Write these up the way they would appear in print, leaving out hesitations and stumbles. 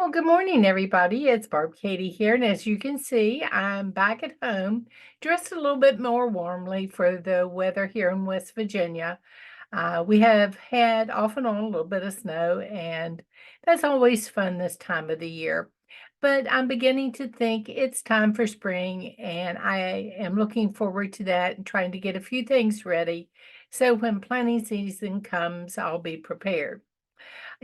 Well, good morning, everybody. It's Barb Katie here, and as you can see, I'm back at home, dressed a little bit more warmly for the weather here in West Virginia. We have had off and on a little bit of snow, and that's always fun this time of the year. But I'm beginning to think it's time for spring, and I am looking forward to that and trying to get a few things ready. So when planting season comes, I'll be prepared.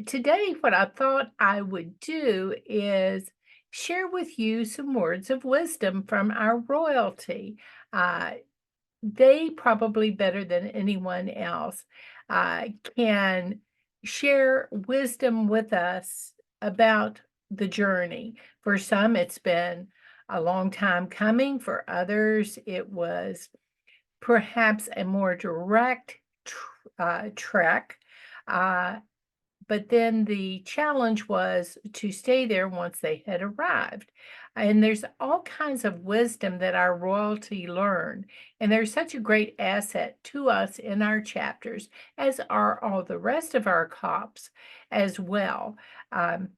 Today, what I thought I would do is share with you some words of wisdom from our royalty. Uh, they probably better than anyone else can share wisdom with us about the journey. For some, it's been a long time coming. For others, it was perhaps a more direct trek. Uh, but then the challenge was to stay there once they had arrived. And there's all kinds of wisdom that our royalty learned. And they're such a great asset to us in our chapters, as are all the rest of our cops as well. Um,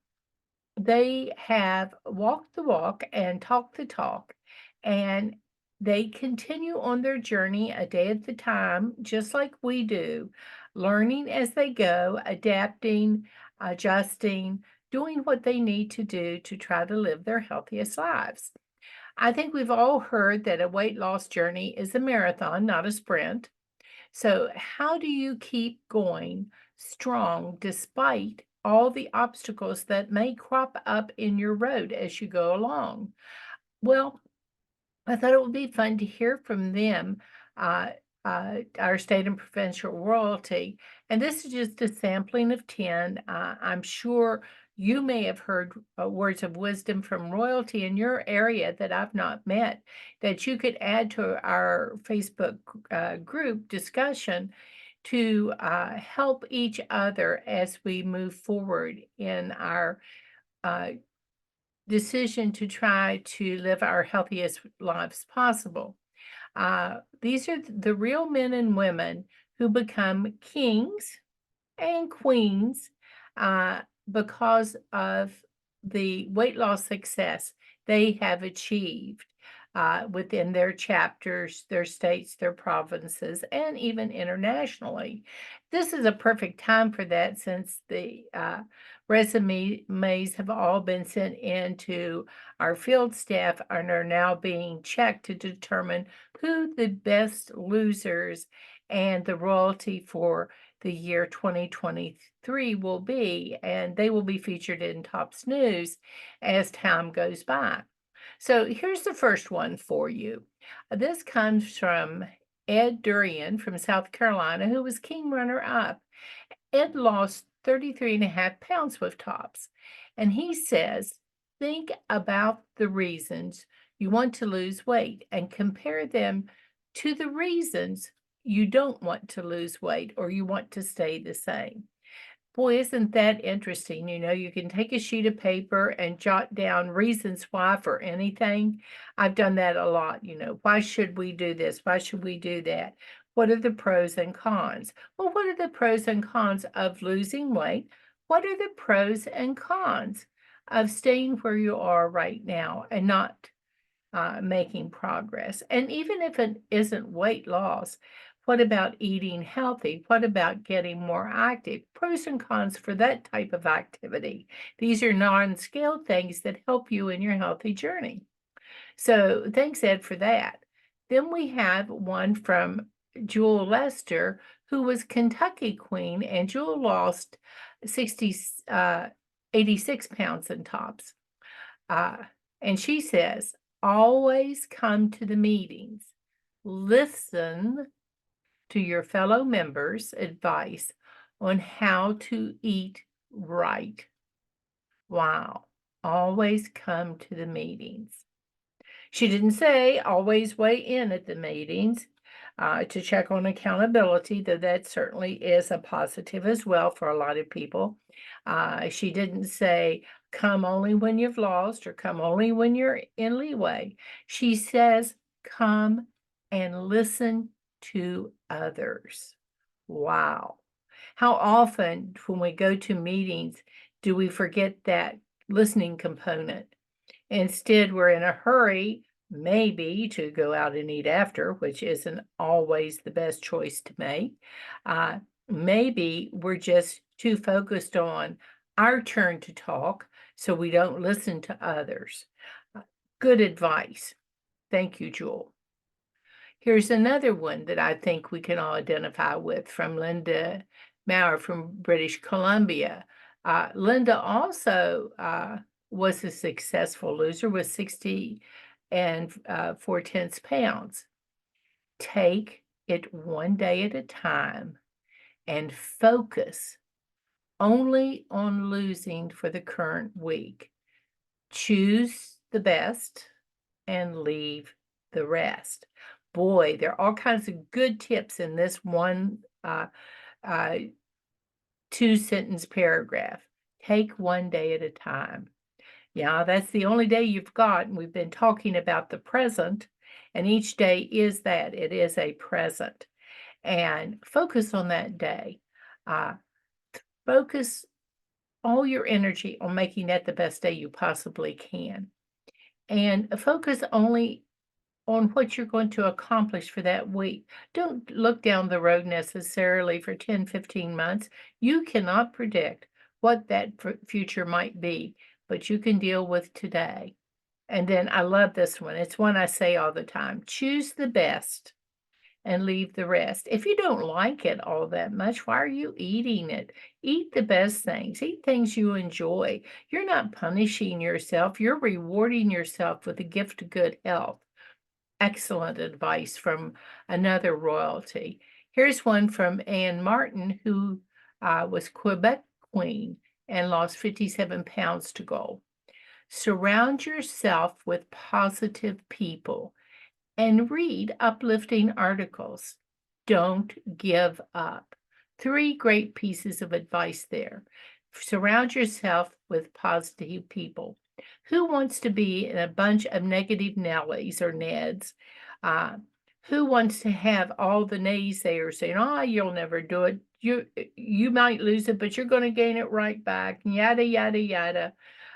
they have walked the walk and talked the talk, and they continue on their journey a day at a time, just like we do, learning as they go, adapting, adjusting, doing what they need to do to try to live their healthiest lives. I think we've all heard that a weight loss journey is a marathon, not a sprint. So, how do you keep going strong despite all the obstacles that may crop up in your road as you go along? Well, I thought it would be fun to hear from them, uh, our state and provincial royalty. And this is just a sampling of 10. I'm sure you may have heard words of wisdom from royalty in your area that I've not met that you could add to our Facebook group discussion to help each other as we move forward in our uh, decision to try to live our healthiest lives possible. These are the real men and women who become kings and queens uh, because of the weight loss success they have achieved within their chapters, their states, their provinces, and even internationally. This is a perfect time for that since the resumes have all been sent in to our field staff and are now being checked to determine who the best losers and the royalty for the year 2023 will be, and they will be featured in Tops News as time goes by. So here's the first one for you. This comes from Ed Durian from South Carolina, who was king runner up. Ed lost 33.5 pounds with Tops, and he says, think about the reasons you want to lose weight and compare them to the reasons you don't want to lose weight or you want to stay the same. Boy, isn't that interesting? You can take a sheet of paper and jot down reasons why for anything. I've done that a lot. Why should we do this? Why should we do that? What are the pros and cons? Well, what are the pros and cons of losing weight? What are the pros and cons of staying where you are right now and not making progress? And even if it isn't weight loss, what about eating healthy? What about getting more active? Pros and cons for that type of activity. These are non-scale things that help you in your healthy journey. So thanks, Ed, for that. Then we have one from Jewel Lester, who was Kentucky Queen, and Jewel lost 60, 86 pounds in Tops. Uh, and she says, always come to the meetings. Listen to your fellow members' advice on how to eat right. Wow. Always come to the meetings. She didn't say always weigh in at the meetings to check on accountability, though that certainly is a positive as well for a lot of people. She didn't say come only when you've lost or come only when you're in leeway. She says come and listen to others. Wow. How often when we go to meetings do we forget that listening component. Instead, we're in a hurry, maybe to go out and eat after, which isn't always the best choice to make. Maybe we're just too focused on our turn to talk, so we don't listen to others. Uh, Good advice. Thank you, Jewel. Here's another one that I think we can all identify with from Linda Maurer from British Columbia. Linda also was a successful loser with 60 and 4/10 pounds. Take it one day at a time and focus only on losing for the current week. Choose the best and leave the rest. Boy, there are all kinds of good tips in this one uh, two-sentence paragraph. Take one day at a time. Yeah, that's the only day you've got, and we've been talking about the present, and each day is that. It is a present. And focus on that day. Uh, Focus all your energy on making that the best day you possibly can. And focus only on what you're going to accomplish for that week. Don't look down the road necessarily for 10, 15 months. You cannot predict what that future might be, but you can deal with today. And then I love this one. It's one I say all the time. Choose the best and leave the rest. If you don't like it all that much, why are you eating it? Eat the best things. Eat things you enjoy. You're not punishing yourself. You're rewarding yourself with the gift of good health. Excellent advice from another royalty. Here's one from Anne Martin, who was Quebec Queen and lost 57 pounds to gold. Surround yourself with positive people and read uplifting articles. Don't give up. 3 great pieces of advice there. Surround yourself with positive people. Who wants to be in a bunch of negative Nellies or Neds? Who wants to have all the naysayers saying, "Oh, you'll never do it. You might lose it, but you're going to gain it right back," yada, yada, yada.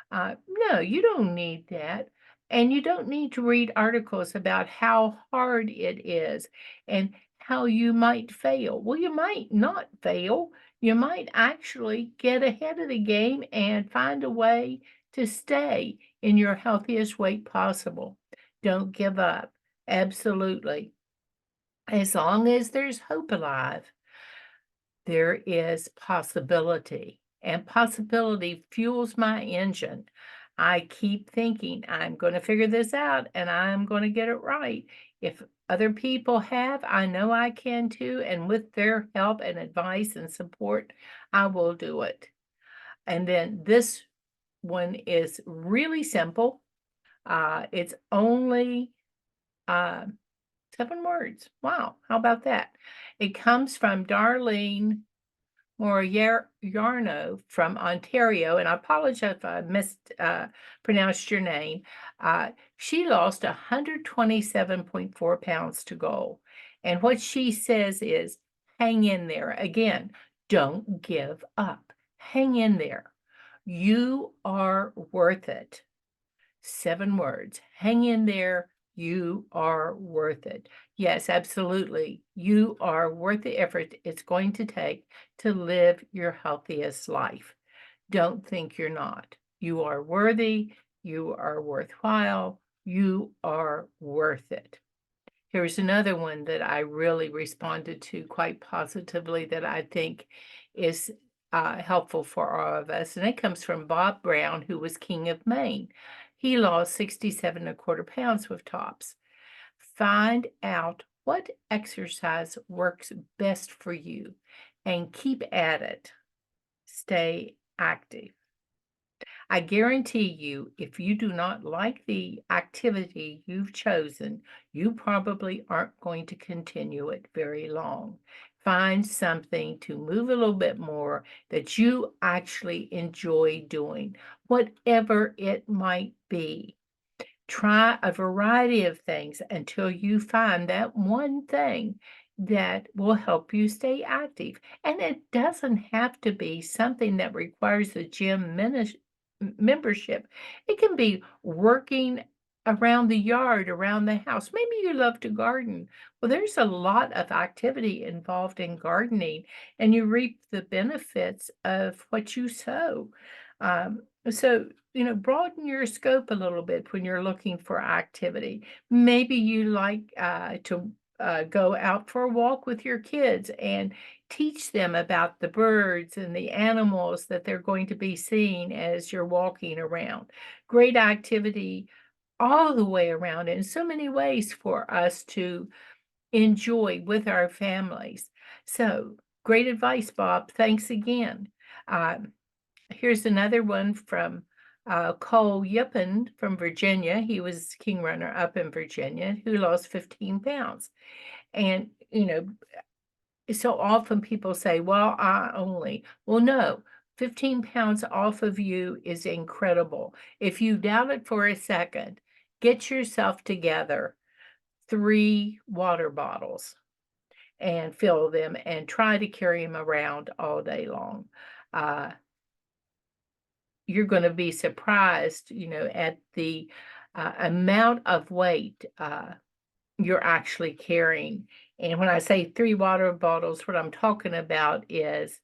No, you don't need that. And you don't need to read articles about how hard it is and how you might fail. Well, you might not fail. You might actually get ahead of the game and find a way to stay in your healthiest weight possible. Don't give up. Absolutely. As long as there's hope alive, there is possibility, and possibility fuels my engine. I keep thinking, I'm going to figure this out and I'm going to get it right. If other people have, I know I can too. And with their help and advice and support, I will do it. And then this one is really simple. It's only 7 words. Wow, how about that? It comes from Darlene Moriarno from Ontario, and I apologize if I mispronounced your name. She lost 127.4 pounds to goal. And what she says is, hang in there. Again, don't give up. Hang in there. You are worth it. 7 words. Hang in there. You are worth it. Yes, absolutely. You are worth the effort it's going to take to live your healthiest life. Don't think you're not. You are worthy. You are worthwhile. You are worth it. Here's another one that I really responded to quite positively that I think is helpful for all of us. And it comes from Bob Brown, who was king of Maine. He lost 67 1/4 pounds with TOPS. Find out what exercise works best for you and keep at it. Stay active. I guarantee you, if you do not like the activity you've chosen, you probably aren't going to continue it very long. Find something to move a little bit more that you actually enjoy doing, whatever it might be. Try a variety of things until you find that one thing that will help you stay active. And it doesn't have to be something that requires a gym membership. It can be working around the yard, around the house. Maybe you love to garden. Well, there's a lot of activity involved in gardening, and you reap the benefits of what you sow. So, broaden your scope a little bit when you're looking for activity. Maybe you like to go out for a walk with your kids and teach them about the birds and the animals that they're going to be seeing as you're walking around. Great activity all the way around in so many ways for us to enjoy with our families. So, great advice, Bob. Thanks again. Um, Here's another one from Cole Yippen from Virginia. He was king runner up in Virginia who lost 15 pounds. And, so often people say, well, well, no, 15 pounds off of you is incredible. If you doubt it for a second, get yourself together 3 water bottles and fill them and try to carry them around all day long. Uh, you're going to be surprised, at the amount of weight you're actually carrying. And when I say 3 water bottles, what I'm talking about is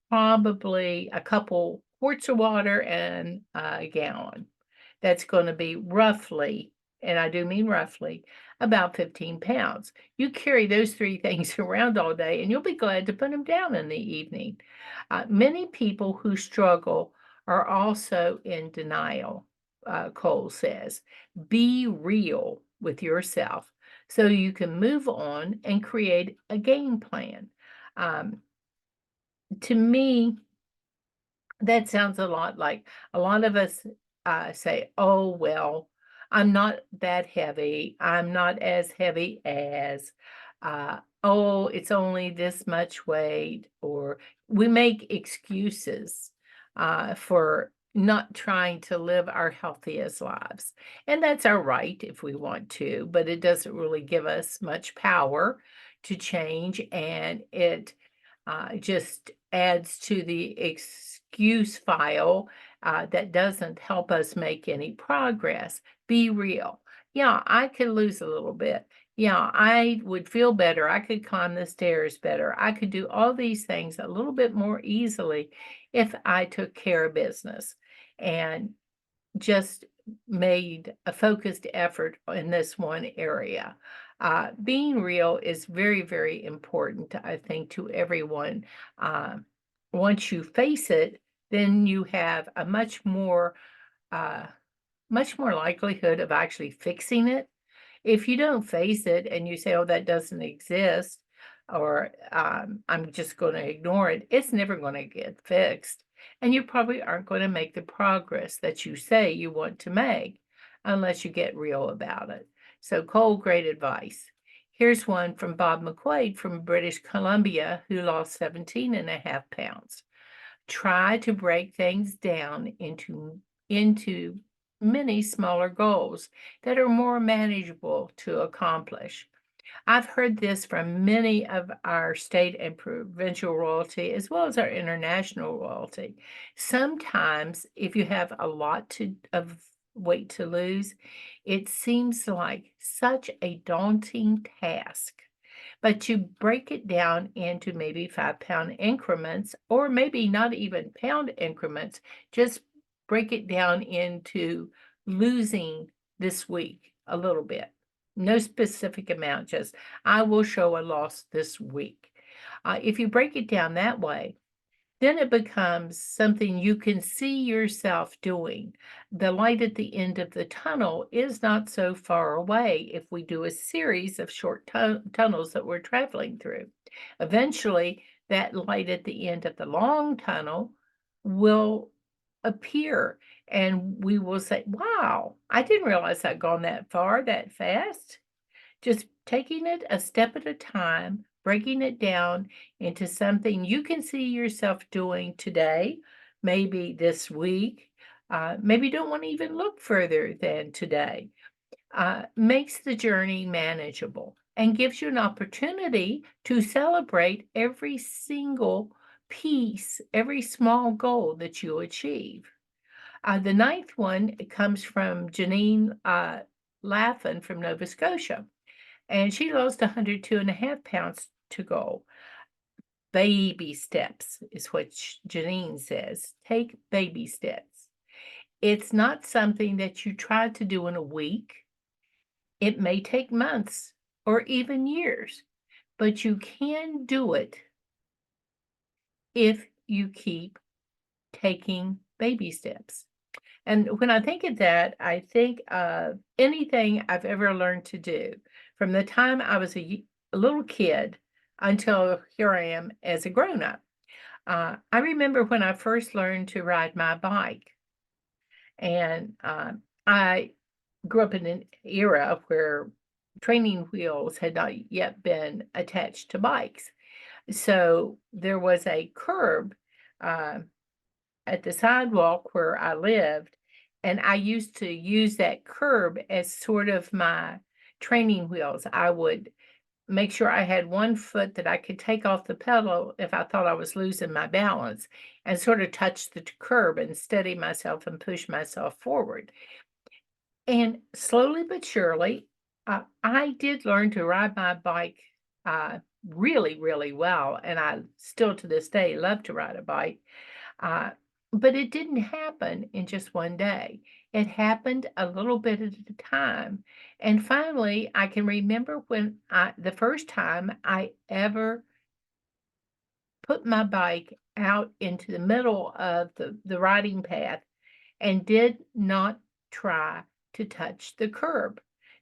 probably a couple quarts of water and a gallon. That's going to be roughly, and I do mean roughly, about 15 pounds. You carry those 3 things around all day, and you'll be glad to put them down in the evening. Many people who struggle are also in denial, Cole says. Be real with yourself so you can move on and create a game plan. Um, to me, that sounds a lot like a lot of us say, oh, well, I'm not that heavy. I'm not as heavy as, oh, it's only this much weight. Or we make excuses for not trying to live our healthiest lives. And that's our right if we want to, but it doesn't really give us much power to change. And it just adds to the excuse file that doesn't help us make any progress. Be real. Yeah, I could lose a little bit. Yeah, I would feel better. I could climb the stairs better. I could do all these things a little bit more easily if I took care of business and just made a focused effort in this one area. Being real is very, very important, I think, to everyone. Uh, Once you face it, then you have a uh, much more likelihood of actually fixing it. If you don't face it and you say, "Oh, that doesn't exist," or "I'm just going to ignore it," it's never going to get fixed. And you probably aren't going to make the progress that you say you want to make unless you get real about it. So, Cole, great advice. Here's one from Bob McQuaid from British Columbia, who lost 17.5 pounds. Try to break things down into many smaller goals that are more manageable to accomplish. I've heard this from many of our state and provincial royalty as well as our international royalty. Sometimes if you have a lot of weight to lose, it seems like such a daunting task. But you break it down into maybe 5 pound increments, or maybe not even pound increments, just break it down into losing this week a little bit. No specific amount, just I will show a loss this week. If you break it down that way, then it becomes something you can see yourself doing. The light at the end of the tunnel is not so far away if we do a series of short tunnels that we're traveling through. Eventually, that light at the end of the long tunnel will appear, and we will say, wow, I didn't realize I'd gone that far that fast. Just taking it a step at a time, breaking it down into something you can see yourself doing today, maybe this week, maybe don't want to even look further than today, makes the journey manageable and gives you an opportunity to celebrate every single piece, every small goal that you achieve. The ninth one comes from Janine Laffin from Nova Scotia, and she lost 102.5 pounds to goal. Baby steps is what Janine says. Take baby steps. It's not something that you try to do in a week. It may take months or even years, but you can do it if you keep taking baby steps. And when I think of that, I think of anything I've ever learned to do from the time I was a little kid until here I am as a grown up. I remember when I first learned to ride my bike, and I grew up in an era where training wheels had not yet been attached to bikes. So there was a curb uh, at the sidewalk where I lived, and I used to use that curb as sort of my training wheels. I would make sure I had one foot that I could take off the pedal if I thought I was losing my balance and sort of touch the curb and steady myself and push myself forward. And slowly but surely, I did learn to ride my bike really, really well. And I still to this day love to ride a bike. Uh, but it didn't happen in just one day. It happened a little bit at a time. And finally, I can remember when the first time I ever put my bike out into the middle of the riding path and did not try to touch the curb.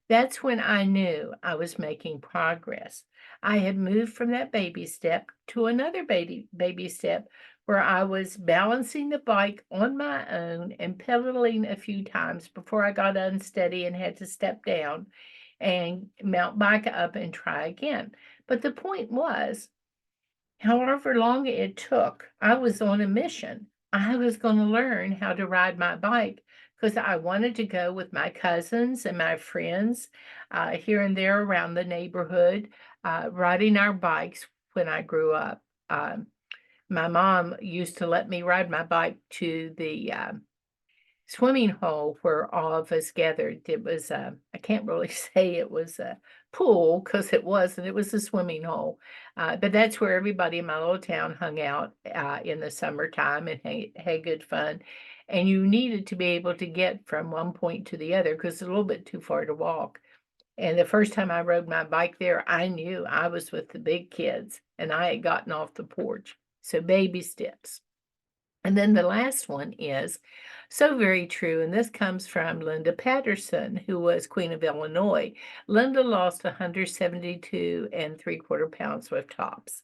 That's when I knew I was making progress. I had moved from that baby step to another baby step where I was balancing the bike on my own and pedaling a few times before I got unsteady and had to step down and mount back up and try again. But the point was, however long it took, I was on a mission. I was going to learn how to ride my bike because I wanted to go with my cousins and my friends here and there around the neighborhood, riding our bikes when I grew up. My mom used to let me ride my bike to the swimming hole where all of us gathered. It was I can't really say it was a pool because it wasn't. It was a swimming hole, but that's where everybody in my little town hung out in the summertime and had good fun. And you needed to be able to get from one point to the other because it's a little bit too far to walk. And the first time I rode my bike there, I knew I was with the big kids and I had gotten off the porch. So baby steps. And then the last one is so very true, and this comes from Linda Patterson, who was Queen of Illinois. Linda lost 172 and 3/4 pounds with tops.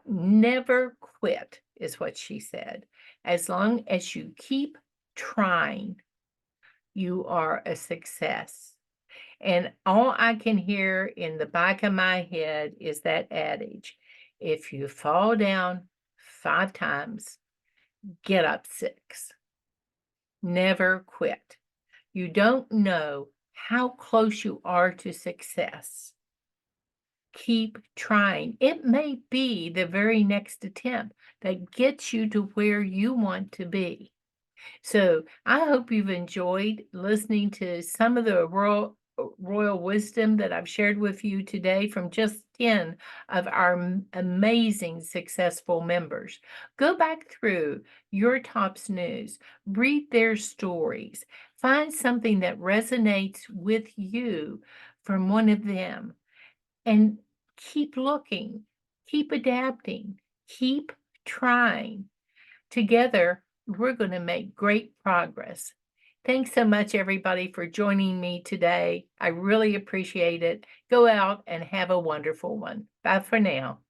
Never quit is what she said. As long as you keep trying, you are a success. And all I can hear in the back of my head is that adage, if you fall down 5 times, get up 6. Never quit. You don't know how close you are to success. Keep trying. It may be the very next attempt that gets you to where you want to be. So I hope you've enjoyed listening to some of the royal wisdom that I've shared with you today from just 10 of our amazing successful members. Go back through your Tops News, read their stories, find something that resonates with you from one of them, and keep looking, keep adapting, keep trying. Together, we're going to make great progress. Thanks so much, everybody, for joining me today. I really appreciate it. Go out and have a wonderful one. Bye for now.